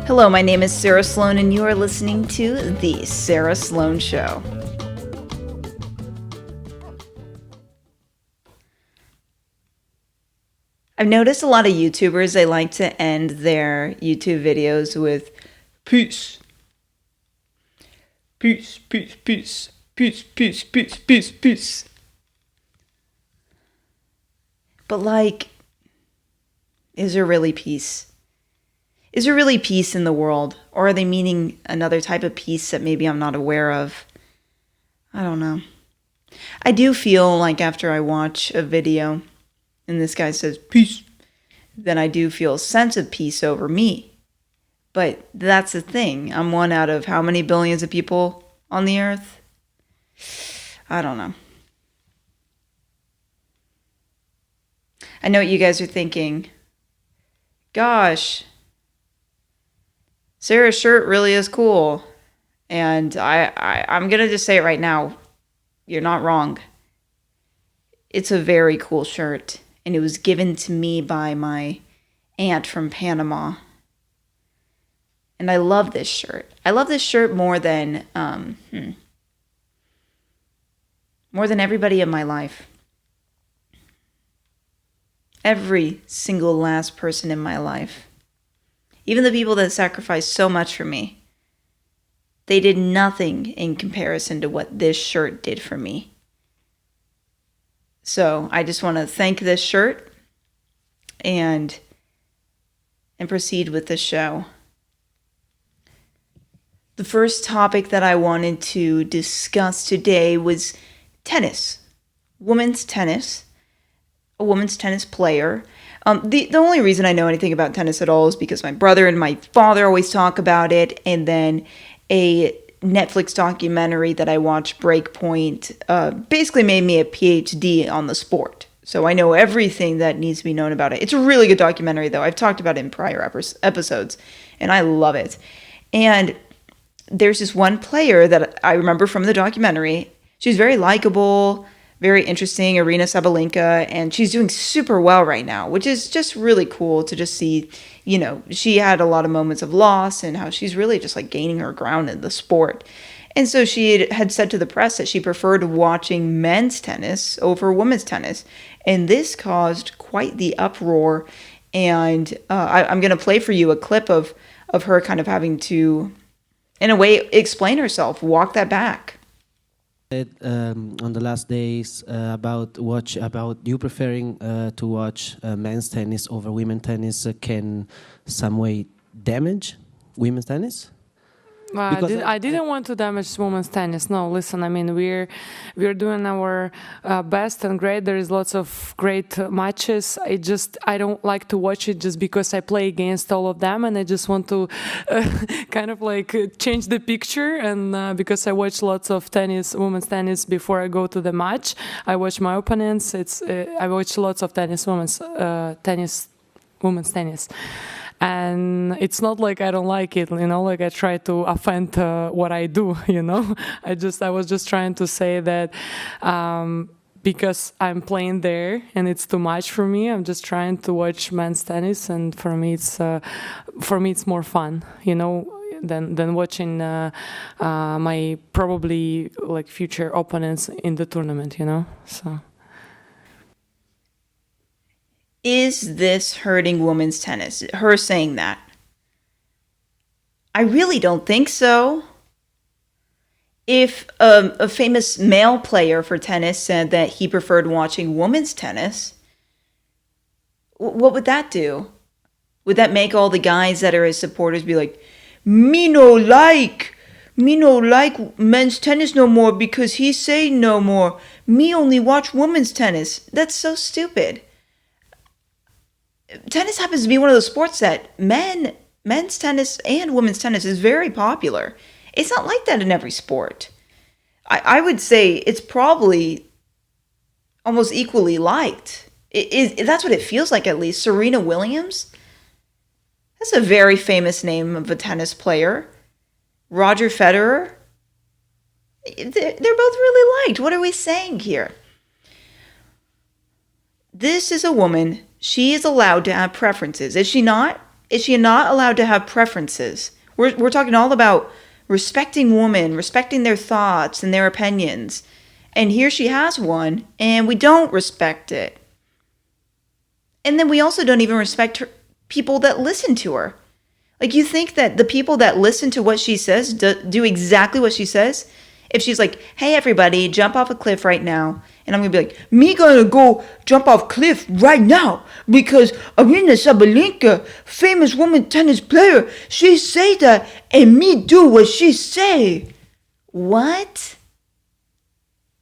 Hello, my name is Sarah Sloan, and you are listening to The Sarah Sloan Show. I've noticed a lot of YouTubers, they like to end their YouTube videos with peace. Peace, peace, peace, peace, peace, peace, peace, peace. But is there really peace? Is there really peace in the world? Or are they meaning another type of peace that maybe I'm not aware of? I don't know. I do feel like after I watch a video and this guy says peace, then I do feel a sense of peace over me. But that's the thing. I'm one out of how many billions of people on the earth? I don't know. I know what you guys are thinking. Gosh, Sarah's shirt really is cool. And I'm going to just say it right now. You're not wrong. It's a very cool shirt. And it was given to me by my aunt from Panama. And I love this shirt. I love this shirt more than everybody in my life. Every single last person in my life. Even the people that sacrificed so much for me. They did nothing in comparison to what this shirt did for me. So I just want to thank this shirt and proceed with the show. The first topic that I wanted to discuss today was tennis. Women's tennis. A women's tennis player. The only reason I know anything about tennis at all is because my brother and my father always talk about it, and then a Netflix documentary that I watched, Breakpoint, basically made me a PhD on the sport. So I know everything that needs to be known about it. It's a really good documentary, though. I've talked about it in prior episodes, and I love it. And there's this one player that I remember from the documentary. She's very likable, very interesting, Aryna Sabalenka, and she's doing super well right now, which is just really cool to just see. You know, she had a lot of moments of loss and how she's really just like gaining her ground in the sport. And so she had said to the press that she preferred watching men's tennis over women's tennis. And this caused quite the uproar. And I'm going to play for you a clip of her kind of having to, in a way, explain herself, walk that back. On the last days about you preferring to watch men's tennis over women's tennis can some way damage women's tennis? I didn't want to damage women's tennis. No, listen. I mean, we're doing our best and great. There is lots of great matches. I don't like to watch it just because I play against all of them, and I just want to kind of like change the picture. And because I watch lots of tennis, women's tennis before I go to the match, I watch my opponents. I watch lots of women's tennis. And it's not like I don't like it, you know, like I try to offend what I do, you know. I was just trying to say that because I'm playing there and it's too much for me, I'm just trying to watch men's tennis, and for me it's more fun, you know, than watching my probably like future opponents in the tournament, you know. So. Is this hurting women's tennis? Her saying that. I really don't think so. If a famous male player for tennis said that he preferred watching women's tennis, what would that do? Would that make all the guys that are his supporters be like, me no like men's tennis no more because he say no more. Me only watch women's tennis. That's so stupid. Tennis happens to be one of those sports that men's tennis and women's tennis is very popular. It's not like that in every sport. I would say it's probably almost equally liked. That's what it feels like, at least. Serena Williams, that's a very famous name of a tennis player. Roger Federer, they're both really liked. What are we saying here? This is a woman. She is allowed to have preferences. Is she not? is she not allowed to have preferences? We're talking all about respecting women, respecting their thoughts and their opinions. And here she has one, and we don't respect it. And then we also don't even respect people that listen to her. Like, you think that the people that listen to what she says do exactly what she says? If she's like, hey, everybody, jump off a cliff right now. And I'm going to be like, me gonna go jump off cliff right now because Aryna Sabalenka, famous woman tennis player, she say that and me do what she say. What?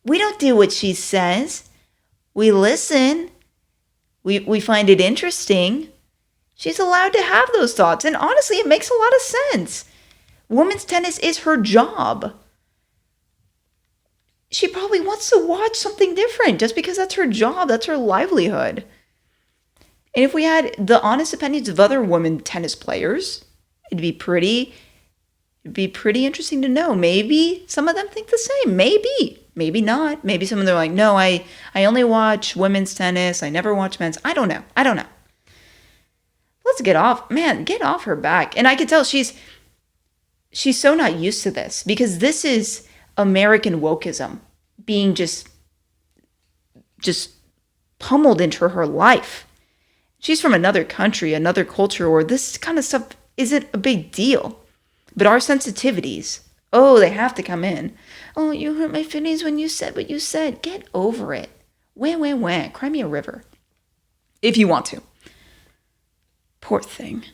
We don't do what she says. We listen. We find it interesting. She's allowed to have those thoughts. And honestly, it makes a lot of sense. Women's tennis is her job. She probably wants to watch something different just because that's her job. That's her livelihood. And if we had the honest opinions of other women tennis players, it'd be pretty interesting to know. Maybe some of them think the same. Maybe not. Maybe some of them are like, no, I only watch women's tennis. I never watch men's. I don't know. Let's get off her back. And I could tell she's so not used to this because this is American wokeism being just pummeled into her life. She's from another country, another culture where this kind of stuff isn't a big deal. But our sensitivities, they have to come in. Oh, you hurt my feelings when you said what you said. Get over it. Wah. Cry me a river. If you want to. Poor thing.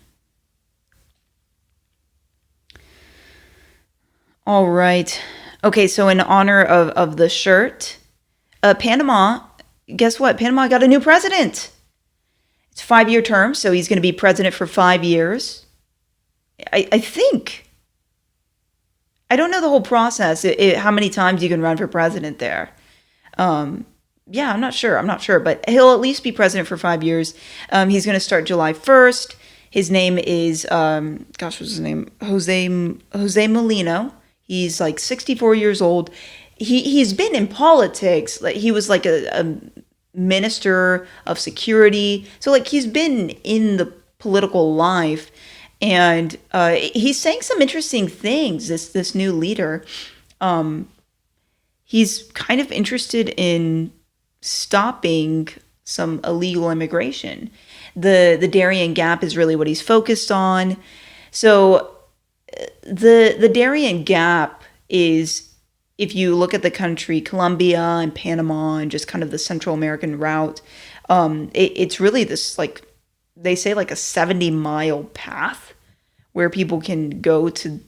All right. Okay, so in honor of the shirt, Panama, guess what? Panama got a new president. It's a 5-year term, so he's going to be president for 5 years. I think. I don't know the whole process, how many times you can run for president there. I'm not sure, but he'll at least be president for 5 years. He's going to start July 1st. His name is, what's his name? Jose Molino. He's like 64 years old. He's been in politics. Like, he was like a minister of security. So like, he's been in the political life, and he's saying some interesting things. This new leader, he's kind of interested in stopping some illegal immigration. The Darien Gap is really what he's focused on. So the Darien Gap is, if you look at the country, Colombia and Panama and just kind of the Central American route, it's really this, like, they say like a 70-mile path where people can go to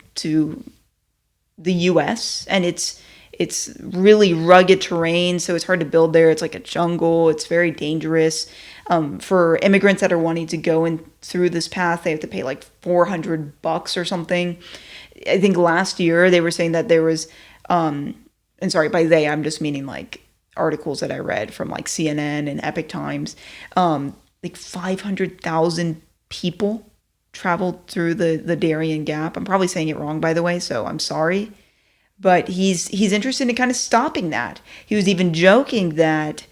the U.S. and it's really rugged terrain, so it's hard to build there. It's like a jungle. It's very dangerous. For immigrants that are wanting to go in through this path, they have to pay like $400 or something. I think last year they were saying that there was, and sorry, by they, I'm just meaning like articles that I read from like CNN and Epic Times, like 500,000 people traveled through the Darien Gap. I'm probably saying it wrong, by the way, so I'm sorry. But he's interested in kind of stopping that. He was even joking that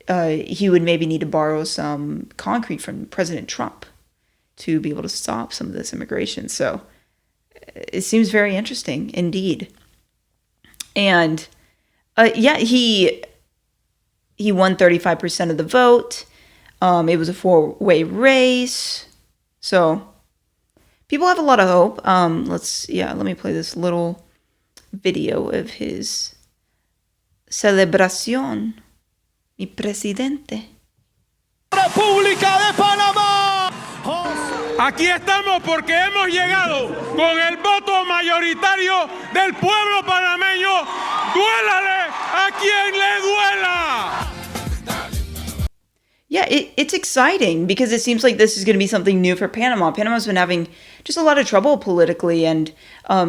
he would maybe need to borrow some concrete from President Trump to be able to stop some of this immigration. So it seems very interesting indeed. And he won 35% of the vote. It was a 4-way race. So people have a lot of hope. Let me play this little video of his celebración. Mi presidente. República de Panamá. Aquí estamos porque hemos llegado con el voto mayoritario del pueblo panameño. Duélale a quien le duela. Yeah, it's exciting because it seems like this is going to be something new for Panama. Panama's been having just a lot of trouble politically, and I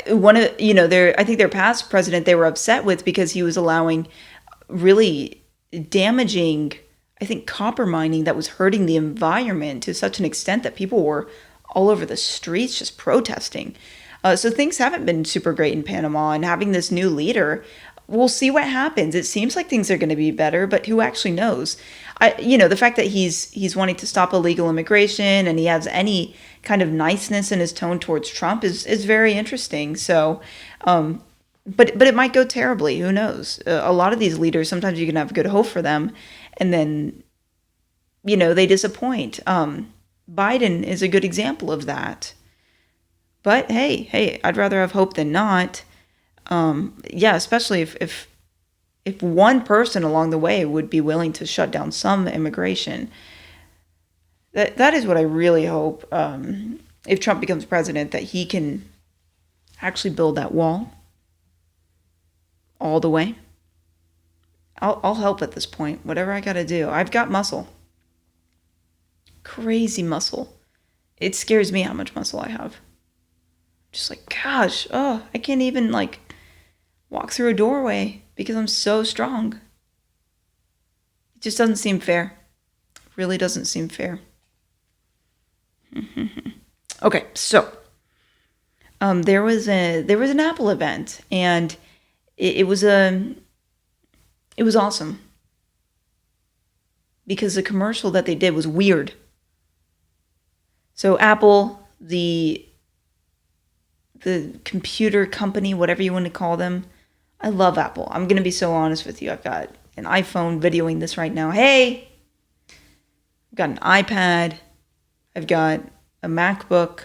think their past president they were upset with because he was allowing really damaging, I think, copper mining that was hurting the environment to such an extent that people were all over the streets just protesting. So things haven't been super great in Panama, and having this new leader, we'll see what happens. It seems like things are going to be better, but who actually knows? The fact that he's wanting to stop illegal immigration and he has any kind of niceness in his tone towards Trump is very interesting. So, but it might go terribly. Who knows? A lot of these leaders, sometimes you can have good hope for them, and then, they disappoint. Biden is a good example of that. But hey, I'd rather have hope than not. Especially if one person along the way would be willing to shut down some immigration. That is what I really hope. If Trump becomes president, that he can actually build that wall all the way. I'll help at this point. Whatever I got to do. I've got muscle. Crazy muscle. It scares me how much muscle I have. Just like, gosh, I can't even walk through a doorway because I'm so strong. It just doesn't seem fair. It really doesn't seem fair. Okay, so there was an Apple event, and it was awesome because the commercial that they did was weird. So Apple, the computer company, whatever you want to call them. I love Apple. I'm going to be so honest with you. I've got an iPhone videoing this right now. Hey! I've got an iPad. I've got a MacBook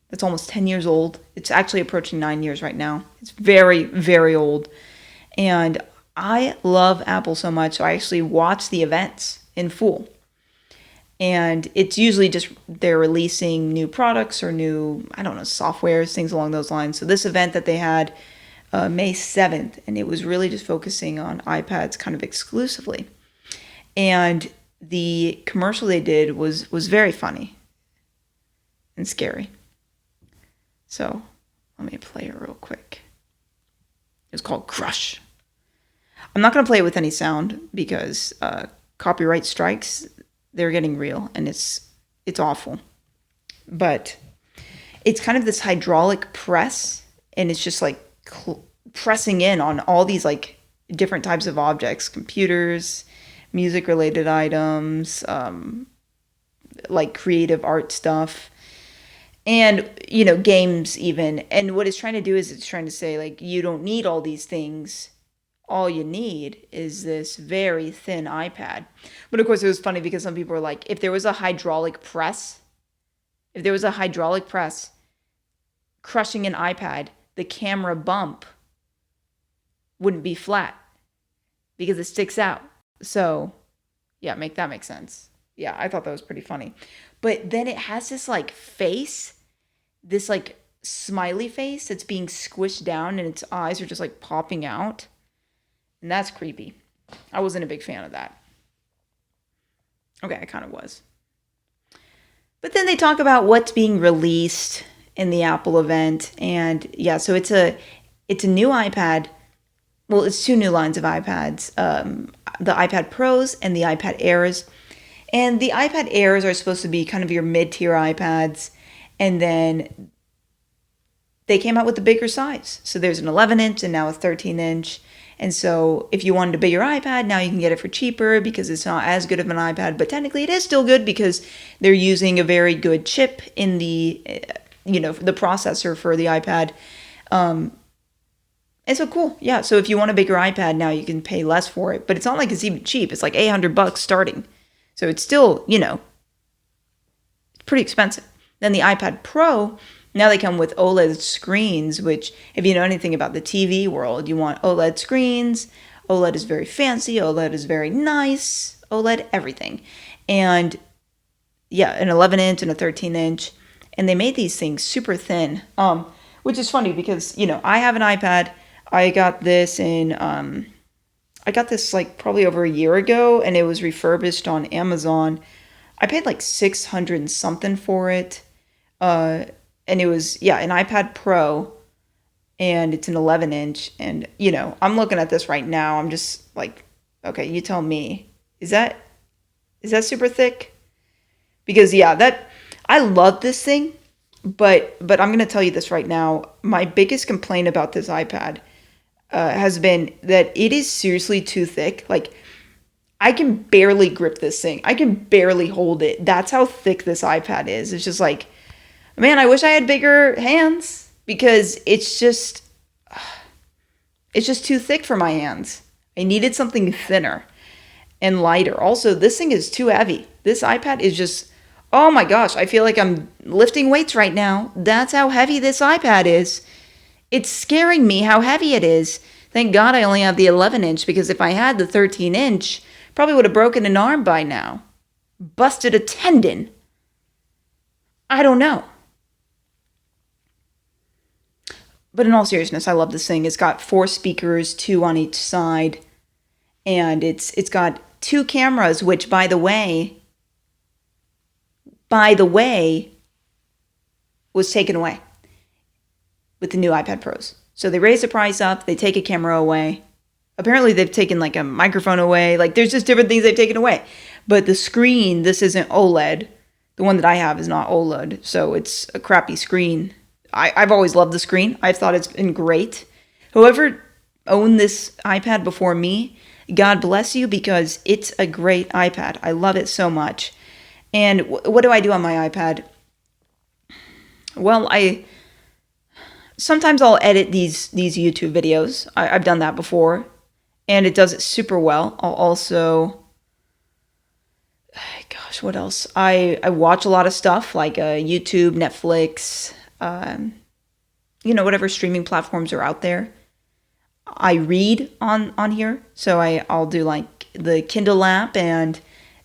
that's almost 10 years old. It's actually approaching 9 years right now. It's very, very old. And I love Apple so much, so I actually watch the events in full. And it's usually just they're releasing new products or new, softwares, things along those lines. So this event that they had May 7th, and it was really just focusing on iPads kind of exclusively. And the commercial they did was very funny and scary. So let me play it real quick. It's called Crush. I'm not going to play it with any sound because copyright strikes, they're getting real, and it's awful. But it's kind of this hydraulic press, and it's just pressing in on all these different types of objects, computers, music related items, creative art stuff, and games even. And what it's trying to do is it's trying to say you don't need all these things. All you need is this very thin iPad. But of course it was funny because some people were like, if there was a hydraulic press crushing an iPad, the camera bump wouldn't be flat because it sticks out. So yeah, make that make sense. Yeah, I thought that was pretty funny. But then it has this face, this smiley face that's being squished down and its eyes are just popping out. And that's creepy. I wasn't a big fan of that. Okay, I kind of was. But then they talk about what's being released in the Apple event. And yeah, so it's a new iPad. Well, it's two new lines of iPads. The iPad Pros and the iPad Airs. And the iPad Airs are supposed to be kind of your mid-tier iPads. And then they came out with the bigger size. So there's an 11-inch and now a 13-inch. And so if you wanted a bigger iPad, now you can get it for cheaper because it's not as good of an iPad. But technically it is still good because they're using a very good chip in the, the processor for the iPad. And so cool. Yeah. So if you want a bigger iPad now, you can pay less for it. But it's not like it's even cheap. It's $800 starting. So it's still, it's pretty expensive. Then the iPad Pro, now they come with OLED screens, which if you know anything about the TV world, you want OLED screens. OLED is very fancy. OLED is very nice. OLED everything. And yeah, an 11-inch and a 13-inch. And they made these things super thin, which is funny because, I have an iPad. I got this probably over a year ago, and it was refurbished on Amazon. I paid $600 and something for it. And it was, an iPad Pro, and it's an 11-inch. And, I'm looking at this right now. I'm just okay, you tell me. Is that super thick? Because, I love this thing, but I'm going to tell you this right now. My biggest complaint about this iPad, has been that it is seriously too thick. Like, I can barely grip this thing. I can barely hold it. That's how thick this iPad is. It's just like, man, I wish I had bigger hands because it's just too thick for my hands. I needed something thinner and lighter. Also, this thing is too heavy. This iPad is just, oh my gosh, I feel like I'm lifting weights right now. That's how heavy this iPad is. It's scaring me how heavy it is. Thank God I only have the 11-inch, because if I had the 13-inch, probably would have broken an arm by now. Busted a tendon. I don't know. But in all seriousness, I love this thing. It's got 4 speakers, 2 on each side. And it's got 2 cameras, which, by the way, was taken away with the new iPad Pros. So they raise the price up, they take a camera away. Apparently they've taken like a microphone away. Like, there's just different things they've taken away. But the screen, this isn't OLED. The one that I have is not OLED, so it's a crappy screen. I've always loved the screen. I've thought it's been great. Whoever owned this iPad before me, God bless you, because it's a great iPad. I love it so much. And what do I do on my iPad? Well, sometimes I'll edit these YouTube videos. I've done that before, and it does it super well. I'll also, gosh, what else? I watch a lot of stuff like YouTube, Netflix, whatever streaming platforms are out there. I read on here, so I'll do like the Kindle app, and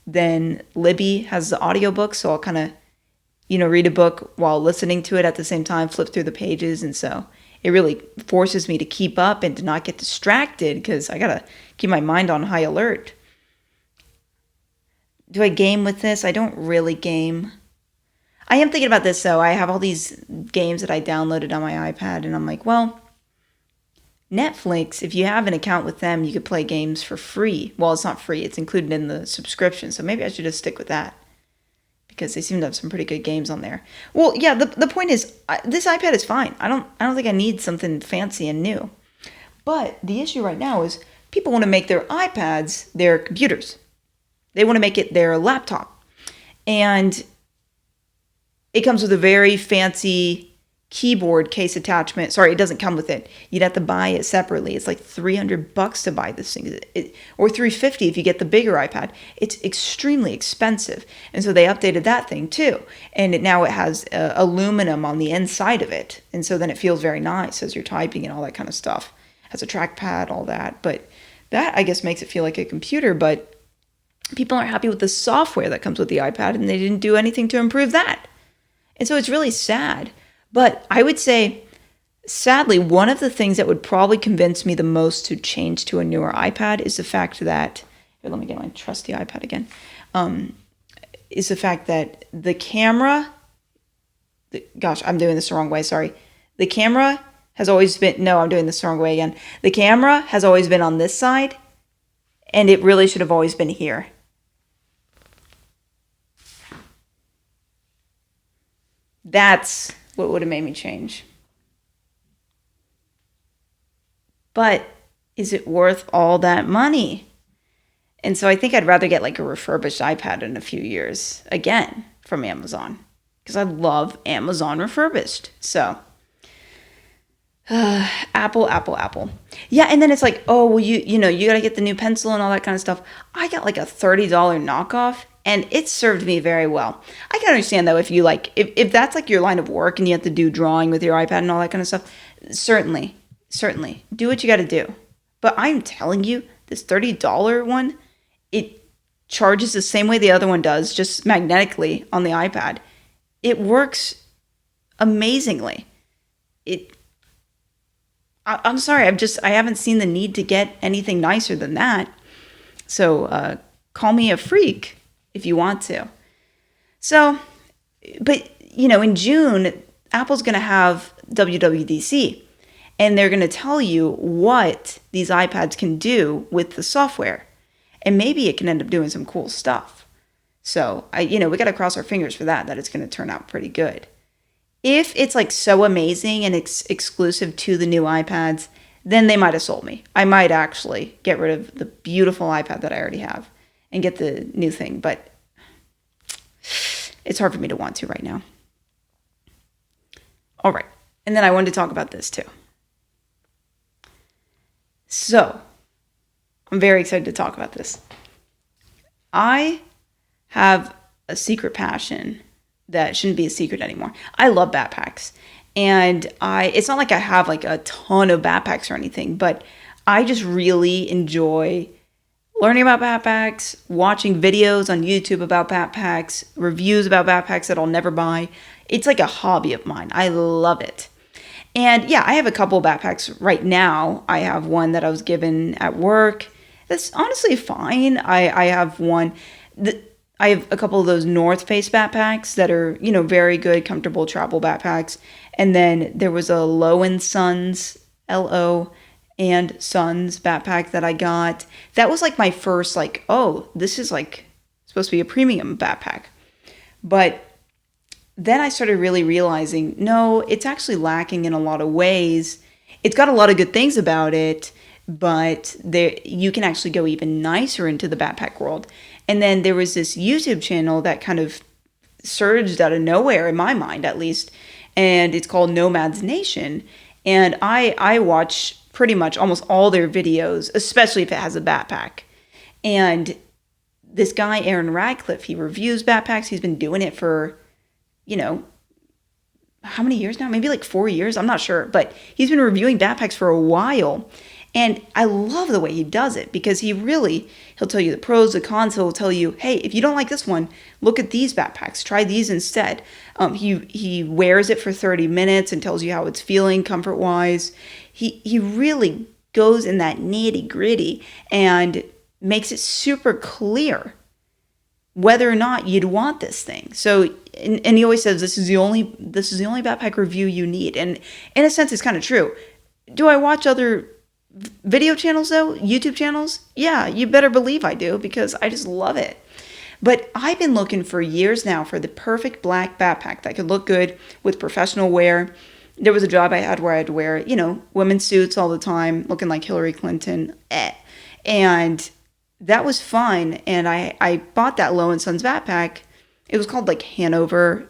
then Libby has the audiobook, so I'll kind of read a book while listening to it at the same time, flip through the pages. And so it really forces me to keep up and to not get distracted, because I got to keep my mind on high alert. Do I game with this? I don't really game. I am thinking about this, though. I have all these games that I downloaded on my iPad, and I'm like, well, Netflix, if you have an account with them, you could play games for free. Well, it's not free. It's included in the subscription, so maybe I should just stick with that, because they seem to have some pretty good games on there. Well, yeah, the point is, this iPad is fine. I don't think I need something fancy and new. But the issue right now is people want to make their iPads their computers. They want to make it their laptop. And it comes with a very fancy keyboard case attachment. Sorry, it doesn't come with it. You'd have to buy it separately. It's like $300 to buy this thing, or $350 if you get the bigger iPad. It's extremely expensive, and so they updated that thing too. And now it has aluminum on the inside of it, and so then it feels very nice as you're typing and all that kind of stuff. It has a trackpad, all that, but that, I guess, makes it feel like a computer. But people aren't happy with the software that comes with the iPad, and they didn't do anything to improve that. And so it's really sad. But I would say, sadly, one of the things that would probably convince me the most to change to a newer iPad is the fact that, here, let me get my trusty iPad again, is the fact that the camera, gosh, I'm doing this the wrong way, sorry. The camera has always been, no, I'm doing this the wrong way again. The camera has always been on this side, and it really should have always been here. That's what would have made me change. But is it worth all that money? And so I think I'd rather get like a refurbished iPad in a few years, again, from Amazon, because I love Amazon refurbished. So Apple. Yeah, and then it's like, oh, well, you got to get the new pencil and all that kind of stuff. I got like a $30 knockoff, and it served me very well. I can understand, though, if you like, if that's like your line of work and you have to do drawing with your iPad and all that kind of stuff, certainly, do what you got to do. But I'm telling you, this $30 one, it charges the same way the other one does, just magnetically on the iPad. It works amazingly. I'm sorry, I haven't seen the need to get anything nicer than that. So call me a freak if you want to. So, but, in June, Apple's going to have WWDC, and they're going to tell you what these iPads can do with the software. And maybe it can end up doing some cool stuff. So, we got to cross our fingers for that it's going to turn out pretty good. If it's like so amazing and it's exclusive to the new iPads, then they might have sold me. I might actually get rid of the beautiful iPad that I already have and get the new thing, but it's hard for me to want to right now. All right. And then I wanted to talk about this too. So, I'm very excited to talk about this. I have a secret passion that shouldn't be a secret anymore. I love backpacks. And it's not like I have like a ton of backpacks or anything, but I just really enjoy learning about backpacks, watching videos on YouTube about backpacks, reviews about backpacks that I'll never buy. It's like a hobby of mine. I love it. And yeah, I have a couple of backpacks right now. I have one that I was given at work. That's honestly fine. I have one. I have a couple of those North Face backpacks that are, very good, comfortable travel backpacks. And then there was a Low & Sons, L-O and Sons backpack that I got. That was like my first, this is like supposed to be a premium backpack. But then I started really realizing, no, it's actually lacking in a lot of ways. It's got a lot of good things about it, but you can actually go even nicer into the backpack world. And then there was this YouTube channel that kind of surged out of nowhere, in my mind at least, and it's called Nomad's Nation. And I watch pretty much almost all their videos, especially if it has a backpack. And this guy, Aaron Radcliffe, he reviews backpacks. He's been doing it for, how many years now? Maybe like 4 years. I'm not sure. But he's been reviewing backpacks for a while. And I love the way he does it because he'll tell you the pros, the cons. He'll tell you, hey, if you don't like this one, look at these backpacks. Try these instead. He wears it for 30 minutes and tells you how it's feeling comfort-wise. He really goes in that nitty-gritty and makes it super clear whether or not you'd want this thing. So, and he always says this is the only backpack review you need. And in a sense, it's kind of true. Do I watch other video channels though? YouTube channels? Yeah, you better believe I do because I just love it. But I've been looking for years now for the perfect black backpack that could look good with professional wear. There was a job I had where I'd wear, women's suits all the time, looking like Hillary Clinton. And that was fun. And I bought that Low & Sons backpack. It was called like Hanover.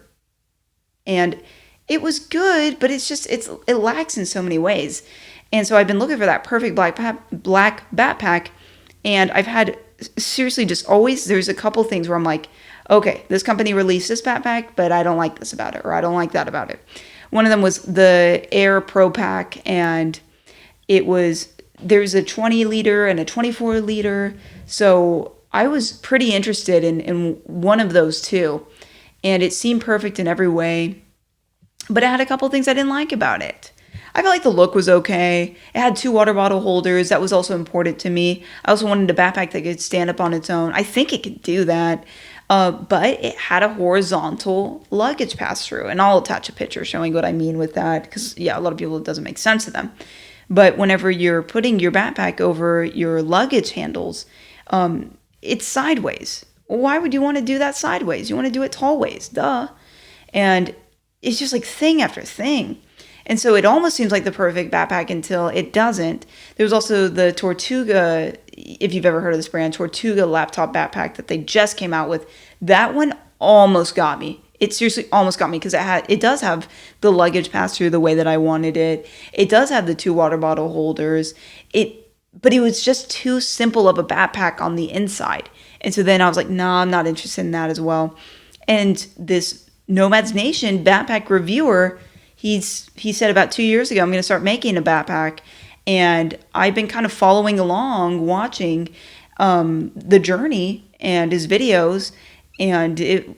And it was good, but it lacks in so many ways. And so I've been looking for that perfect black backpack. And I've had, seriously, just always, there's a couple things where I'm like, okay, this company released this backpack, but I don't like this about it, or I don't like that about it. One of them was the Air Pro Pack, and there's a 20 liter and a 24 liter. So I was pretty interested in one of those two. And it seemed perfect in every way. But it had a couple things I didn't like about it. I felt like the look was okay. It had 2 water bottle holders. That was also important to me. I also wanted a backpack that could stand up on its own. I think it could do that. But it had a horizontal luggage pass-through. And I'll attach a picture showing what I mean with that. Because, yeah, a lot of people, it doesn't make sense to them. But whenever you're putting your backpack over your luggage handles, it's sideways. Why would you want to do that sideways? You want to do it tall ways. Duh. And it's just like thing after thing. And so it almost seems like the perfect backpack until it doesn't. There's also the Tortuga, if you've ever heard of this brand, Tortuga laptop backpack that they just came out with. That one almost got me. It seriously almost got me because it does have the luggage pass through the way that I wanted it. It does have the 2 water bottle holders. But it was just too simple of a backpack on the inside. And so then I was like, nah, I'm not interested in that as well. And this Nomad's Nation backpack reviewer, he said about 2 years ago, I'm going to start making a backpack. And I've been kind of following along, watching the journey and his videos. And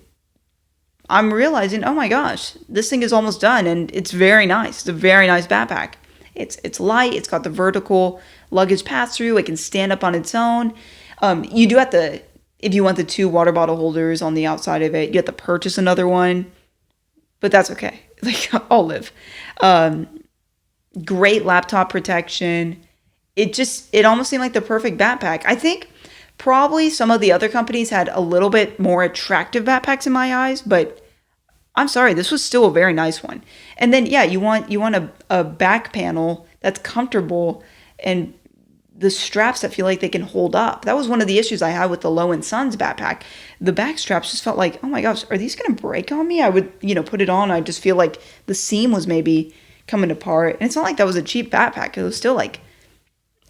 I'm realizing, oh my gosh, this thing is almost done. And it's very nice. It's a very nice backpack. It's light. It's got the vertical luggage pass-through. It can stand up on its own. You do have to, if you want the 2 water bottle holders on the outside of it, you have to purchase another one. But that's okay. Like, I'll live. Great laptop protection. It almost seemed like the perfect backpack. I think probably some of the other companies had a little bit more attractive backpacks in my eyes, but I'm sorry, this was still a very nice one. And then, yeah, you want a back panel that's comfortable, and the straps that feel like they can hold up. That was one of the issues I had with the Low & Sons backpack. The back straps just felt like, oh my gosh, are these going to break on me? I would, put it on. I just feel like the seam was maybe coming apart. And it's not like that was a cheap backpack. It was still like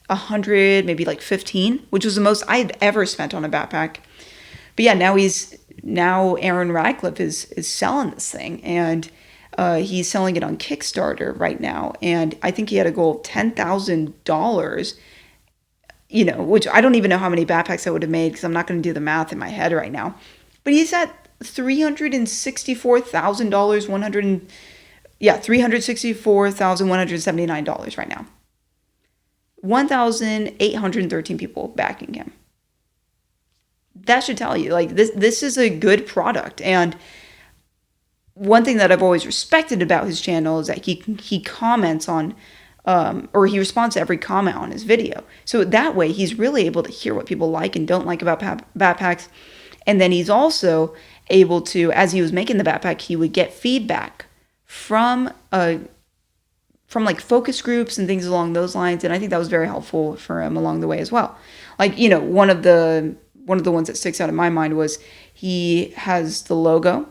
100, maybe like 15, which was the most I had ever spent on a backpack. But yeah, now Aaron Radcliffe is selling this thing, and he's selling it on Kickstarter right now. And I think he had a goal of $10,000, which I don't even know how many backpacks I would have made because I'm not going to do the math in my head right now. But he's at $364,179 right now. 1,813 people backing him. That should tell you, like, this is a good product. And one thing that I've always respected about his channel is that he comments on, or he responds to every comment on his video. So that way, he's really able to hear what people like and don't like about backpacks. And then he's also able to, as he was making the backpack, he would get feedback from like focus groups and things along those lines. And I think that was very helpful for him along the way as well. Like, one of the ones that sticks out in my mind was he has the logo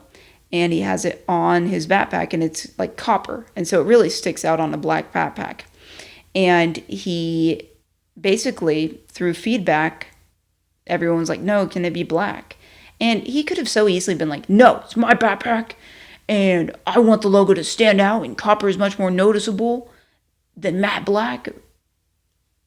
and he has it on his backpack, and it's like copper. And so it really sticks out on a black backpack. And he basically, through feedback, everyone's like, no, can it be black? And he could have so easily been like, no, it's my backpack, and I want the logo to stand out, and copper is much more noticeable than matte black.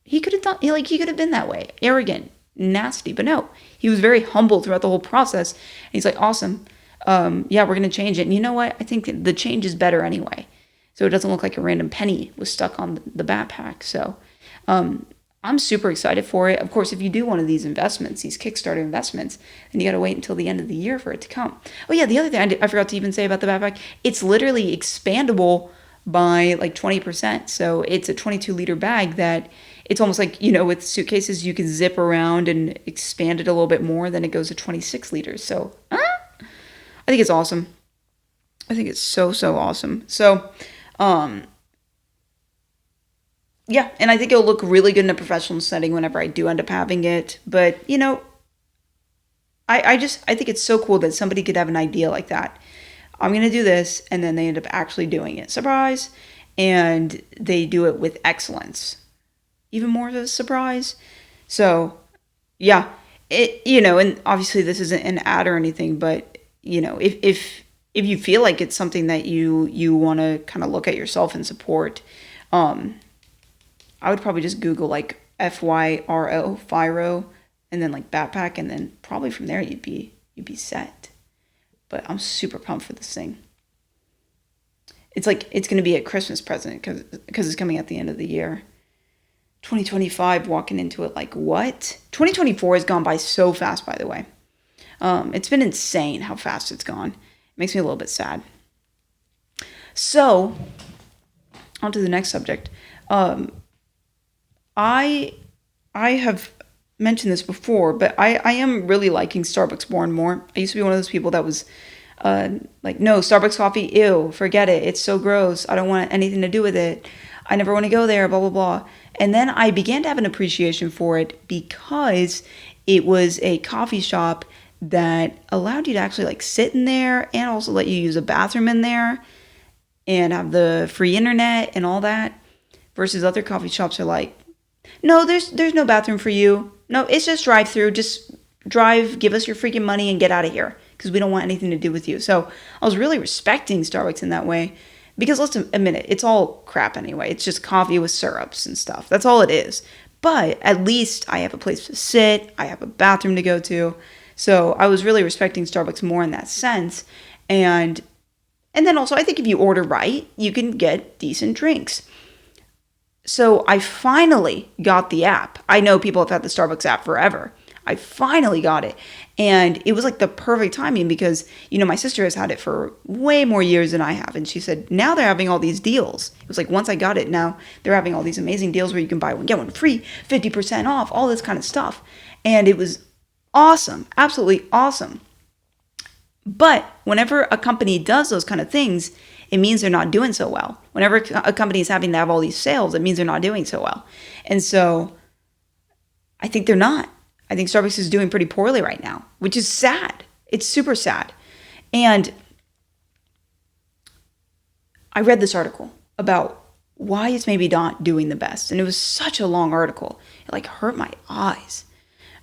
He could have been that way, arrogant, nasty, but no, he was very humble throughout the whole process. And he's like, awesome, yeah, we're gonna change it. And you know what? I think the change is better anyway, so it doesn't look like a random penny was stuck on the backpack. So I'm super excited for it. Of course, if you do one of these investments, these Kickstarter investments, then you got to wait until the end of the year for it to come. Oh yeah, the other thing I forgot to even say about the backpack, it's literally expandable by like 20%. So it's a 22-liter bag that it's almost like, with suitcases, you can zip around and expand it a little bit more, then it goes to 26 liters. So I think it's awesome. I think it's so awesome. So yeah, and I think it'll look really good in a professional setting whenever I do end up having it. But, I think it's so cool that somebody could have an idea like that. I'm going to do this, and then they end up actually doing it. Surprise. And they do it with excellence. Even more of a surprise. So, yeah, and obviously this isn't an ad or anything, but, if you feel like it's something that you want to kind of look at yourself and support, I would probably just Google like Fyro, Fyro, and then like backpack, and then probably from there you'd be set. But I'm super pumped for this thing. It's like it's going to be a Christmas present because it's coming at the end of the year. 2025, walking into it like, what? 2024 has gone by so fast, by the way. It's been insane how fast it's gone. It makes me a little bit sad. So, on to the next subject. I have mentioned this before, but I am really liking Starbucks more and more. I used to be one of those people that was like, no, Starbucks coffee, ew, forget it. It's so gross. I don't want anything to do with it. I never want to go there, blah, blah, blah. And then I began to have an appreciation for it because it was a coffee shop that allowed you to actually like sit in there and also let you use a bathroom in there and have the free internet and all that, versus other coffee shops are like, no, there's no bathroom for you. No, it's just drive-through. Just drive, give us your freaking money and get out of here because we don't want anything to do with you. So I was really respecting Starbucks in that way because let's admit it, it's all crap anyway. It's just coffee with syrups and stuff. That's all it is. But at least I have a place to sit. I have a bathroom to go to. So I was really respecting Starbucks more in that sense. And then also I think if you order right, you can get decent drinks. So I finally got the app. I know people have had the Starbucks app forever. I finally got it. And it was like the perfect timing because, my sister has had it for way more years than I have. And she said, now they're having all these deals. It was like, once I got it, now they're having all these amazing deals where you can buy one, get one free, 50% off, all this kind of stuff. And it was awesome. Absolutely awesome. But whenever a company does those kind of things, it means they're not doing so well. Whenever a company is having to have all these sales, it means they're not doing so well. And so I think they're not. I think Starbucks is doing pretty poorly right now, which is sad. It's super sad. And I read this article about why it's maybe not doing the best. And it was such a long article. It like hurt my eyes.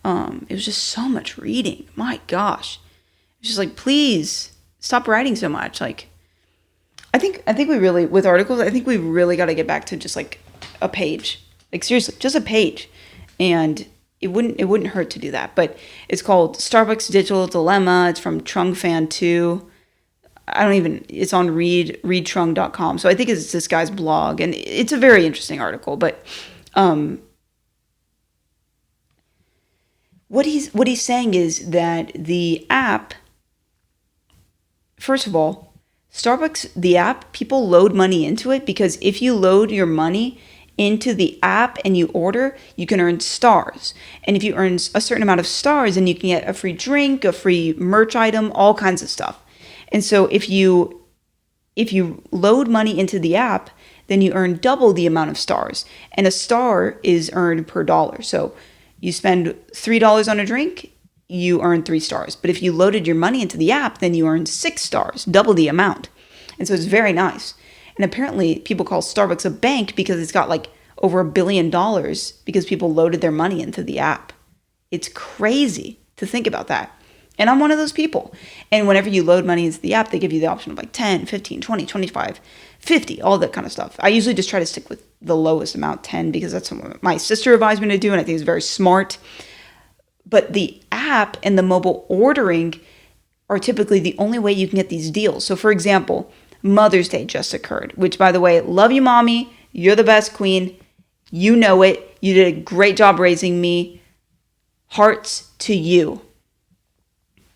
It was just so much reading. My gosh. It was just like, please stop writing so much. Like, I think we really, with articles, I think we really got to get back to just like a page. Like seriously, just a page. And it wouldn't hurt to do that. But it's called Starbucks Digital Dilemma. It's from Trung Fan 2. It's on readtrung.com. So I think it's this guy's blog, and it's a very interesting article. But what he's saying is that the app, first of all, Starbucks, the app, people load money into it because if you load your money into the app and you order, you can earn stars. And if you earn a certain amount of stars, then you can get a free drink, a free merch item, all kinds of stuff. And so if you load money into the app, then you earn double the amount of stars. And a star is earned per dollar. So you spend $3 on a drink, you earn 3 stars. But if you loaded your money into the app, then you earn 6 stars, double the amount. And so it's very nice. And apparently people call Starbucks a bank because it's got like over $1 billion because people loaded their money into the app. It's crazy to think about that. And I'm one of those people. And whenever you load money into the app, they give you the option of like 10, 15, 20, 25, 50, all that kind of stuff. I usually just try to stick with the lowest amount, 10, because that's what my sister advised me to do, and I think it's very smart. But the app and the mobile ordering are typically the only way you can get these deals. So for example, Mother's Day just occurred, which by the way, love you, mommy. You're the best queen. You know it. You did a great job raising me. Hearts to you.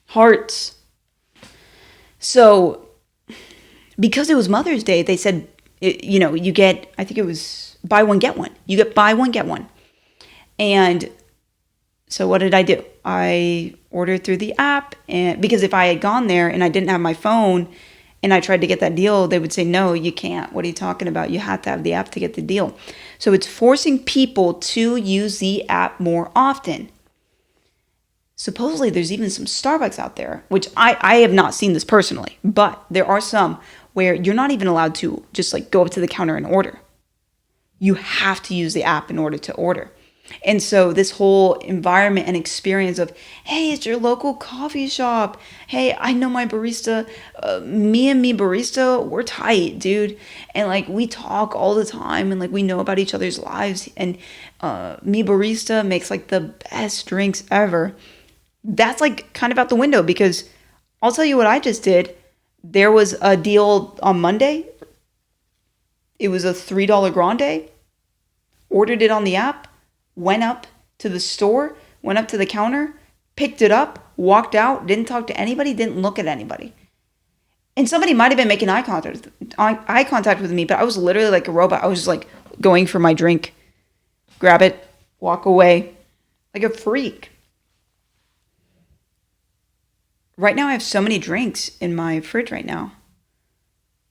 Hearts. So because it was Mother's Day, they said, you get, I think it was buy one, get one. You get buy one, get one. And so what did I do? I ordered through the app, and because if I had gone there and I didn't have my phone and I tried to get that deal, they would say, no, you can't. What are you talking about? You have to have the app to get the deal. So it's forcing people to use the app more often. Supposedly there's even some Starbucks out there, which I have not seen this personally, but there are some where you're not even allowed to just like go up to the counter and order. You have to use the app in order to order. And so this whole environment and experience of, hey, it's your local coffee shop. Hey, I know my barista, me and me barista, we're tight, dude. And like we talk all the time and like we know about each other's lives. And me barista makes like the best drinks ever. That's like kind of out the window because I'll tell you what I just did. There was a deal on Monday. It was a $3 grande. Ordered it on the app. Went up to the store, went up to the counter, picked it up, walked out, didn't talk to anybody, didn't look at anybody. And somebody might have been making eye contact with me, but I was literally like a robot. I was just like going for my drink, grab it, walk away, like a freak. Right now I have so many drinks in my fridge right now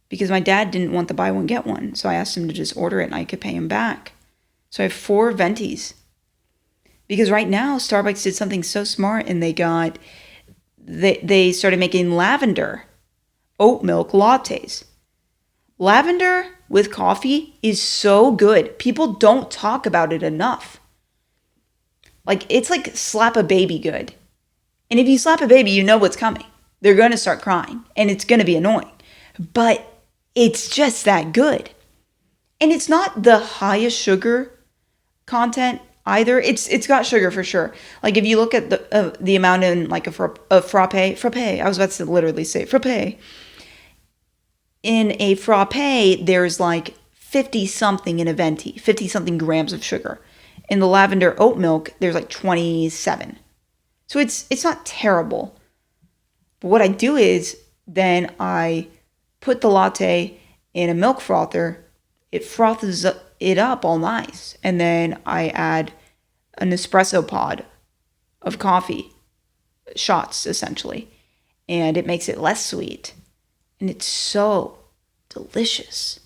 because my dad didn't want the buy one, get one. So I asked him to just order it and I could pay him back. So I have 4 ventis. Because right now, Starbucks did something so smart and they started making lavender oat milk lattes. Lavender with coffee is so good. People don't talk about it enough. Like, it's like slap a baby good. And if you slap a baby, you know what's coming. They're going to start crying and it's going to be annoying. But it's just that good. And it's not the highest sugar content either. It's got sugar for sure. Like if you look at the amount in like a frappe, I was about to literally say frappe. In a frappe, there's like 50 something in a venti, 50 something grams of sugar. In the lavender oat milk, there's like 27. So it's not terrible. But what I do is then I put the latte in a milk frother. It froths it up all nice. And then I add an espresso pod of coffee, shots essentially. And it makes it less sweet. And it's so delicious.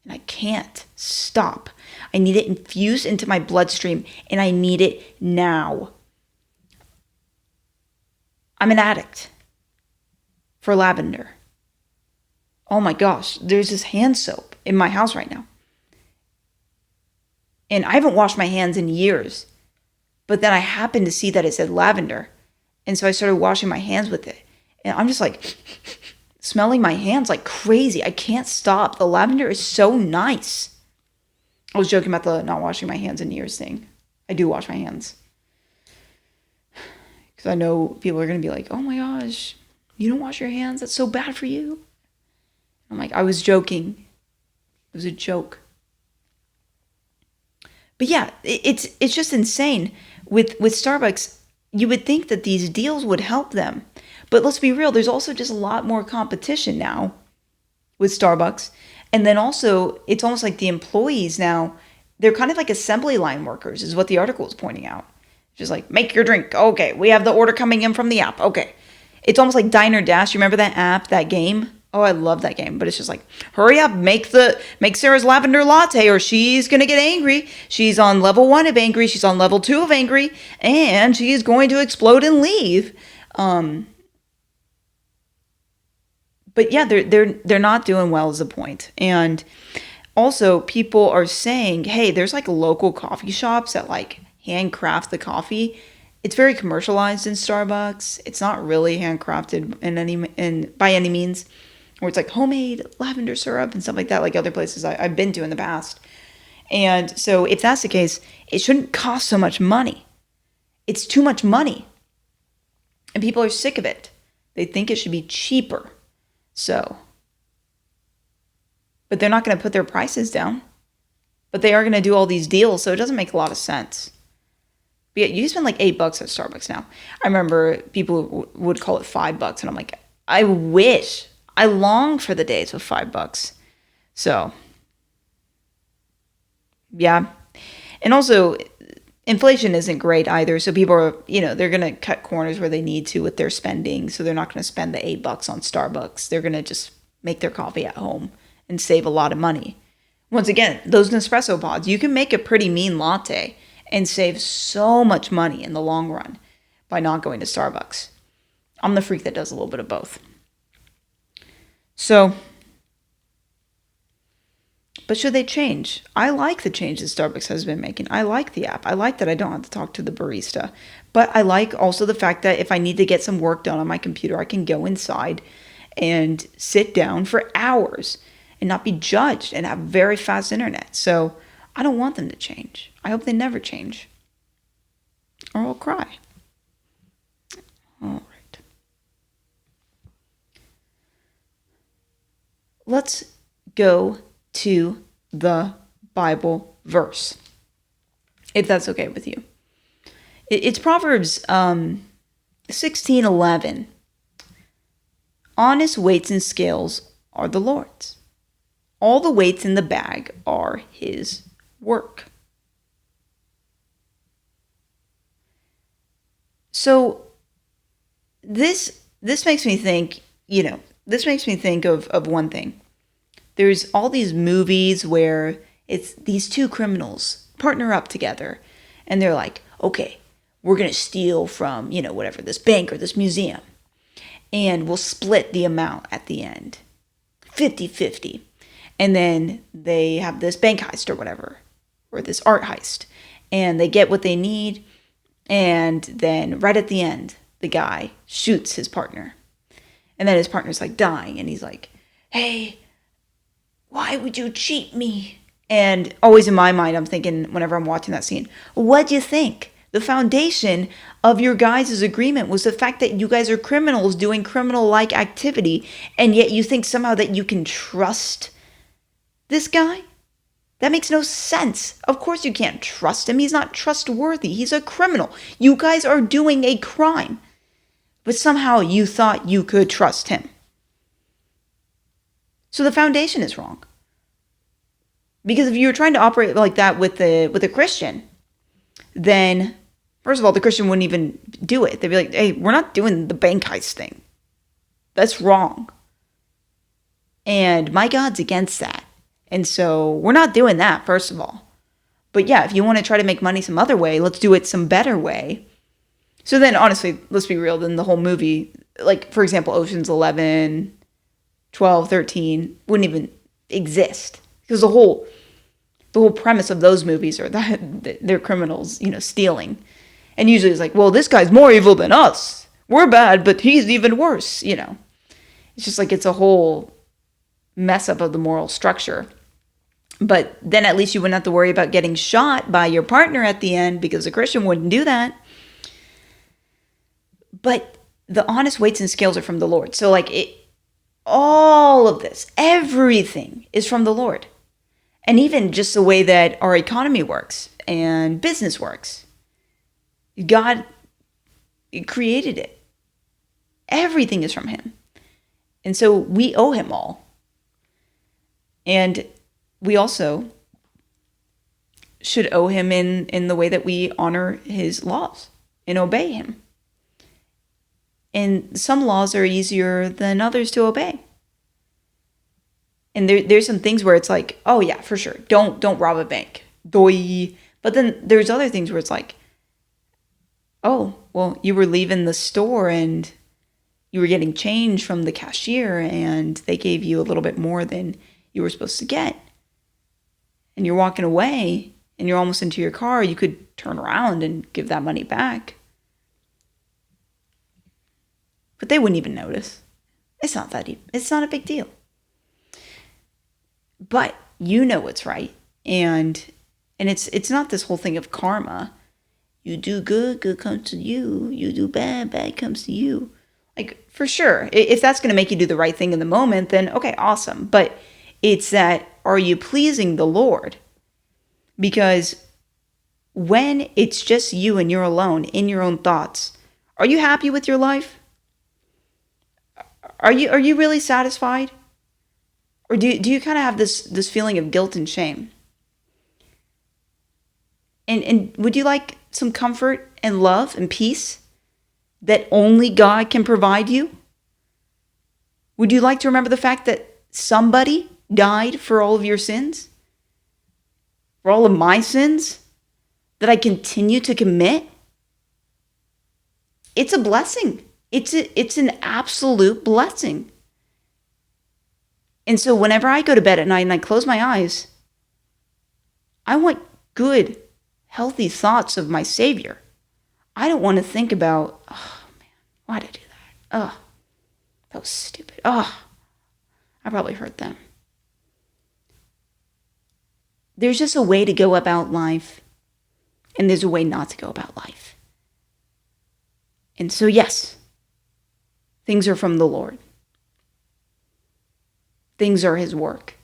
And I can't stop. I need it infused into my bloodstream, and I need it now. I'm an addict for lavender. Oh my gosh, there's this hand soap in my house right now. And I haven't washed my hands in years. But then I happened to see that it said lavender. And so I started washing my hands with it. And I'm just like smelling my hands like crazy. I can't stop. The lavender is so nice. I was joking about the not washing my hands in years thing. I do wash my hands. Because I know people are going to be like, oh my gosh, you don't wash your hands? That's so bad for you. I'm like, I was joking. It was a joke. But yeah, it's just insane. With Starbucks, you would think that these deals would help them. But let's be real, there's also just a lot more competition now with Starbucks. And then also, it's almost like the employees now, they're kind of like assembly line workers, is what the article is pointing out. Just like, make your drink. Okay, we have the order coming in from the app. Okay. It's almost like Diner Dash. You remember that app, that game? Oh, I love that game. But it's just like, hurry up, make Sarah's lavender latte or she's going to get angry. She's on level 1 of angry. She's on level 2 of angry. And she's going to explode and leave. But yeah, they're not doing well is the point. And also people are saying, hey, there's like local coffee shops that like handcraft the coffee. It's very commercialized in Starbucks. It's not really handcrafted by any means. Or it's like homemade lavender syrup and stuff like that, like other places I've been to in the past. And so if that's the case, it shouldn't cost so much money. It's too much money. And people are sick of it. They think it should be cheaper. So, but they're not going to put their prices down. But they are going to do all these deals, so it doesn't make a lot of sense. But yeah, you can spend like $8 at Starbucks now. I remember people would call it $5, and I'm like, I wish. I long for the days with $5. So, yeah. And also, inflation isn't great either. So people are, they're going to cut corners where they need to with their spending. So they're not going to spend the $8 on Starbucks. They're going to just make their coffee at home and save a lot of money. Once again, those Nespresso pods, you can make a pretty mean latte and save so much money in the long run by not going to Starbucks. I'm the freak that does a little bit of both. So, but should they change? I like the changes Starbucks has been making. I like the app. I like that I don't have to talk to the barista. But I like also the fact that if I need to get some work done on my computer, I can go inside and sit down for hours and not be judged and have very fast internet. So I don't want them to change. I hope they never change. Or I'll cry. All right. Let's go to the Bible verse, if that's okay with you. It's Proverbs 16:11. Honest weights and scales are the Lord's. All the weights in the bag are his work. So this makes me think, this makes me think of one thing. There's all these movies where it's these two criminals partner up together and they're like, okay, we're going to steal from, whatever, this bank or this museum. And we'll split the amount at the end, 50-50. And then they have this bank heist or whatever, or this art heist. And they get what they need. And then right at the end, the guy shoots his partner. And then his partner's like dying. And he's like, hey, why would you cheat me? And always in my mind, I'm thinking, whenever I'm watching that scene, what'd you think? The foundation of your guys' agreement was the fact that you guys are criminals doing criminal-like activity, and yet you think somehow that you can trust this guy? That makes no sense. Of course you can't trust him. He's not trustworthy. He's a criminal. You guys are doing a crime. But somehow you thought you could trust him. So the foundation is wrong. Because if you were trying to operate like that with a Christian, then first of all, the Christian wouldn't even do it. They'd be like, hey, we're not doing the bank heist thing. That's wrong. And my God's against that. And so we're not doing that, first of all. But yeah, if you want to try to make money some other way, let's do it some better way. So then, honestly, let's be real, then the whole movie, like, for example, Ocean's 11, 12, 13, wouldn't even exist. Because the whole premise of those movies are that they're criminals, stealing. And usually it's like, well, this guy's more evil than us. We're bad, but he's even worse, It's just like it's a whole mess up of the moral structure. But then at least you wouldn't have to worry about getting shot by your partner at the end, because a Christian wouldn't do that. But the honest weights and scales are from the Lord. So all of this, everything is from the Lord. And even just the way that our economy works and business works. God created it. Everything is from him. And so we owe him all. And we also should owe him in the way that we honor his laws and obey him. And some laws are easier than others to obey. And there's some things where it's like, oh yeah, for sure, don't rob a bank. Doi. But then there's other things where it's like, oh, well, you were leaving the store and you were getting change from the cashier and they gave you a little bit more than you were supposed to get. And you're walking away and you're almost into your car, you could turn around and give that money back. But they wouldn't even notice. It's not a big deal. But you know what's right. And it's not this whole thing of karma. You do good, good comes to you. You do bad, bad comes to you. Like, for sure, if that's going to make you do the right thing in the moment, then okay, awesome. But it's that, are you pleasing the Lord? Because when it's just you and you're alone in your own thoughts, are you happy with your life? Are you really satisfied? Or do you kind of have this feeling of guilt and shame? And would you like some comfort and love and peace that only God can provide you? Would you like to remember the fact that somebody died for all of your sins? For all of my sins that I continue to commit? It's a blessing. It's an absolute blessing. And so whenever I go to bed at night and I close my eyes, I want good, healthy thoughts of my Savior. I don't want to think about, oh man, why did I do that? Oh, that was stupid. Oh, I probably hurt them. There's just a way to go about life, and there's a way not to go about life. And so yes, things are from the Lord. Things are his work.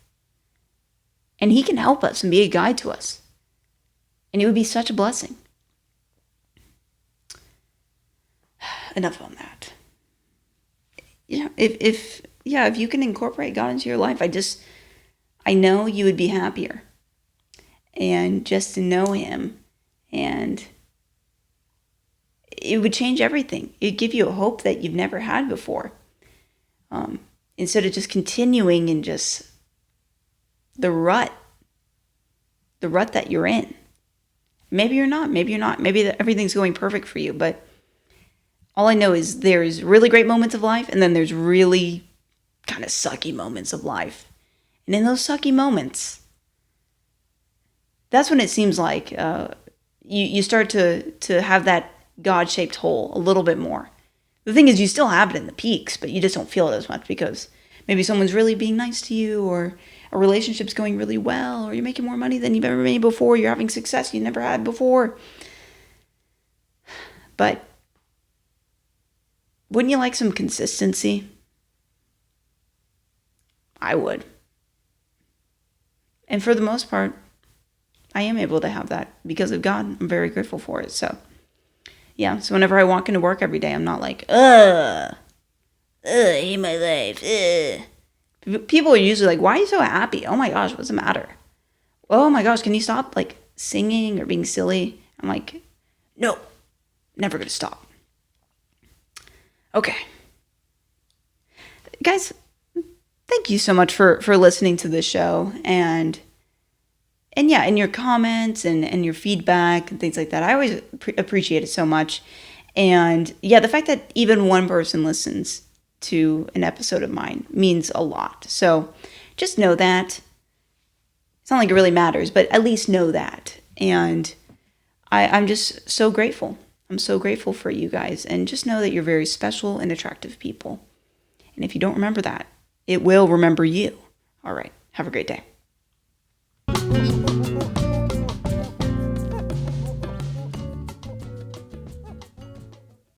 And he can help us and be a guide to us. And it would be such a blessing. Enough on that. If you can incorporate God into your life, I know you would be happier. And just to know him, and it would change everything. It'd give you a hope that you've never had before. Instead of just continuing in just the rut that you're in. Maybe you're not. Maybe everything's going perfect for you. But all I know is there's really great moments of life, and then there's really kind of sucky moments of life. And in those sucky moments, that's when it seems like you start to have that God-shaped hole a little bit more. The thing is, you still have it in the peaks, but you just don't feel it as much because maybe someone's really being nice to you, or a relationship's going really well, or you're making more money than you've ever made before, you're having success you never had before. But wouldn't you like some consistency? I would. And for the most part, I am able to have that because of God. I'm very grateful for it. So yeah, so whenever I walk into work every day, I'm not like, I hate my life. People are usually like, why are you so happy? Oh my gosh, what's the matter? Oh my gosh, can you stop like singing or being silly? I'm like, no, never gonna stop. Okay. Guys, thank you so much for listening to this show, and yeah, and your comments and your feedback and things like that. I always appreciate it so much. And yeah, the fact that even one person listens to an episode of mine means a lot. So just know that. It's not like it really matters, but at least know that. And I'm just so grateful. I'm so grateful for you guys. And just know that you're very special and attractive people. And if you don't remember that, it will remember you. All right. Have a great day.